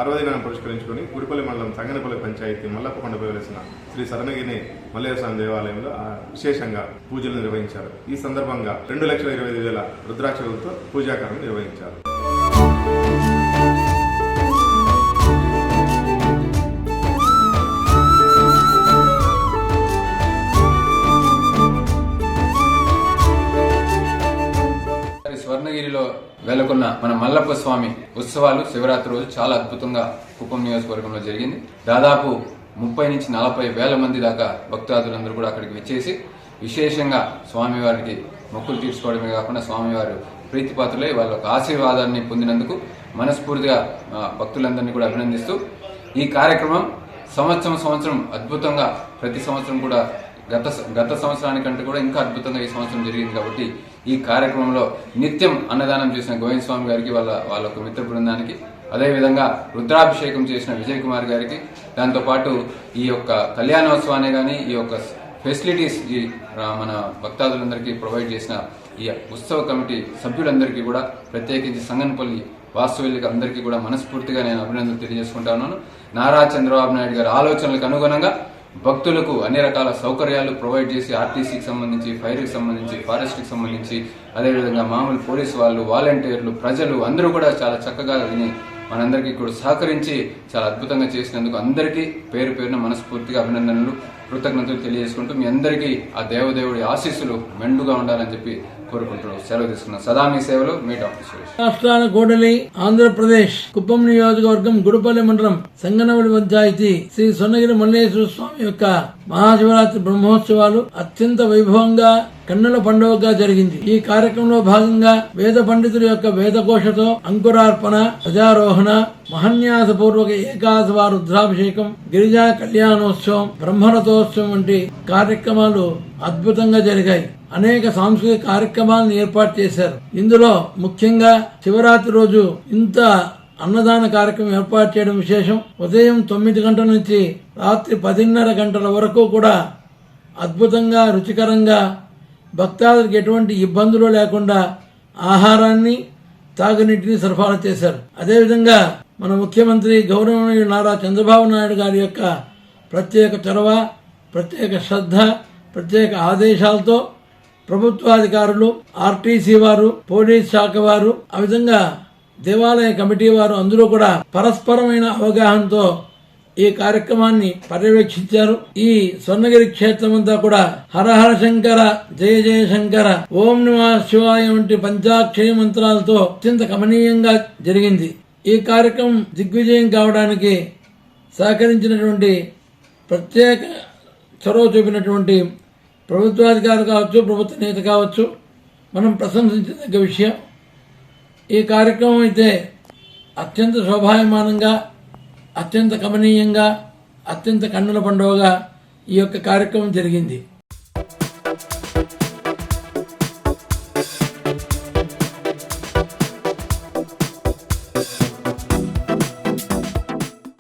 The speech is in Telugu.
పర్వదినాన్ని పురస్కరించుకుని గుడిపల్లి మండలం సంగనపల్లి పంచాయతీ మల్లప్పకొండపై వెలిసిన శ్రీ స్వర్ణగిరి మల్లయ్య స్వామి దేవాలయంలో విశేషంగా పూజలు నిర్వహించారు. ఈ సందర్భంగా 2,25,000 రుద్రాక్షలతో పూజాకారం నిర్వహించారు. స్వర్ణగిరిలో వెలుకొన్న మన మల్లప్ప స్వామి ఉత్సవాలు శివరాత్రి రోజు చాలా అద్భుతంగా కుప్పం నియోజకవర్గంలో జరిగింది. దాదాపు 30 నుంచి 40 వేల మంది దాకా భక్తాదులందరూ కూడా అక్కడికి వచ్చేసి విశేషంగా స్వామివారికి మొక్కులు తీర్చుకోవడమే కాకుండా స్వామివారు ప్రీతిపాత్రులై వాళ్ళ ఆశీర్వాదాన్ని పొందినందుకు మనస్ఫూర్తిగా భక్తులందరినీ కూడా అభినందిస్తూ ఈ కార్యక్రమం సంవత్సరం అద్భుతంగా ప్రతి సంవత్సరం కూడా గత సంవత్సరానికంటే కూడా ఇంకా అద్భుతంగా ఈ సంవత్సరం జరిగింది. కాబట్టి ఈ కార్యక్రమంలో నిత్యం అన్నదానం చేసిన గోవింద స్వామి గారికి వాళ్ళ మిత్ర బృందానికి, అదేవిధంగా రుద్రాభిషేకం చేసిన విజయ్ కుమార్ గారికి, దాంతోపాటు ఈ యొక్క కళ్యాణోత్సవాన్ని కానీ ఈ యొక్క ఫెసిలిటీస్ ఈ మన భక్తాదులందరికీ ప్రొవైడ్ చేసిన ఈ ఉత్సవ కమిటీ సభ్యులందరికీ కూడా ప్రత్యేకించి సంగనపల్లి వాస్తవ్యులకి అందరికీ కూడా మనస్ఫూర్తిగా నేను అభినందనలు తెలియజేసుకుంటా ఉన్నాను. నారా చంద్రబాబు నాయుడు గారి ఆలోచనలకు అనుగుణంగా భక్తులకు అన్ని రకాల సౌకర్యాలు ప్రొవైడ్ చేసి ఆర్టీసీకి సంబంధించి, ఫైర్కి సంబంధించి, ఫారెస్ట్కి సంబంధించి, అదేవిధంగా మామూలు పోలీసు వాళ్ళు, వాలంటీర్లు, ప్రజలు అందరూ కూడా చాలా చక్కగా విని మనందరికీ కూడా సహకరించి చాలా అద్భుతంగా చేసినందుకు అందరికీ పేరు పేరున మనస్ఫూర్తిగా అభినందనలు, కృతజ్ఞతలు తెలియజేసుకుంటూ మీ అందరికీ ఆ దేవదేవుడి ఆశీస్సులు మెండుగా ఉండాలని చెప్పి కోరుకుంటూ సెలవు తీసుకున్నాను. సదా మీ సేవలో మీ డాక్టర్ సురేష్. రాష్ట్రాల కోడలి ఆంధ్రప్రదేశ్ కుప్పం నియోజకవర్గం గుడిపల్లి మండలం సంగనపల్లి పంచాయతీ శ్రీ స్వర్ణగిరి మల్లేశ్వర స్వామి యొక్క మహాశివరాత్రి బ్రహ్మోత్సవాలు అత్యంత వైభవంగా కన్నుల పండుగగా జరిగింది. ఈ కార్యక్రమంలో భాగంగా వేద పండితుల యొక్క వేదఘోషతో అంకురార్పణ, ధ్వజారోహణ, మహన్యాసపూర్వక ఏకాదశ రుద్రాభిషేకం, గిరిజా కళ్యాణోత్సవం, బ్రహ్మరథోత్సవం వంటి కార్యక్రమాలు అద్భుతంగా జరిగాయి. అనేక సాంస్కృతిక కార్యక్రమాలను ఏర్పాటు చేశారు. ఇందులో ముఖ్యంగా శివరాత్రి రోజు ఇంత అన్నదాన కార్యక్రమం ఏర్పాటు చేయడం విశేషం. ఉదయం 9 గంటల నుంచి రాత్రి 10:30 గంటల వరకు కూడా అద్భుతంగా, రుచికరంగా భక్తాదులకు ఎటువంటి ఇబ్బందులు లేకుండా ఆహారాన్ని, తాగునీటిని సరఫరా చేశారు. అదేవిధంగా మన ముఖ్యమంత్రి గౌరవనీయులు నారా చంద్రబాబు నాయుడు గారి యొక్క ప్రత్యేక చొరవ, ప్రత్యేక శ్రద్ధ, ప్రత్యేక ఆదేశాలతో ప్రభుత్వాధికారులు, ఆర్టీసీ వారు, పోలీస్ శాఖ వారు, ఆ విధంగా దేవాలయ కమిటీ వారు అందరూ కూడా పరస్పరమైన అవగాహనతో ఈ కార్యక్రమాన్ని పర్యవేక్షించారు. ఈ స్వర్ణగిరి క్షేత్రం అంతా కూడా హరహర శంకర, జయ జయ శంకర, ఓం నమః శివాయ వంటి పంచాక్షరి మంత్రాలతో అత్యంత కమనీయంగా జరిగింది. ఈ కార్యక్రమం దిగ్విజయం కావడానికి సహకరించినటువంటి, ప్రత్యేక చొరవ చూపినటువంటి ప్రభుత్వాధికారి కావచ్చు, ప్రభుత్వ నేత కావచ్చు, మనం ప్రశంసించదగ్గ విషయం. ఈ కార్యక్రమం అయితే అత్యంత శోభాయమానంగా, అత్యంత కమనీయంగా, అత్యంత కన్నుల పండుగగా ఈ యొక్క కార్యక్రమం జరిగింది.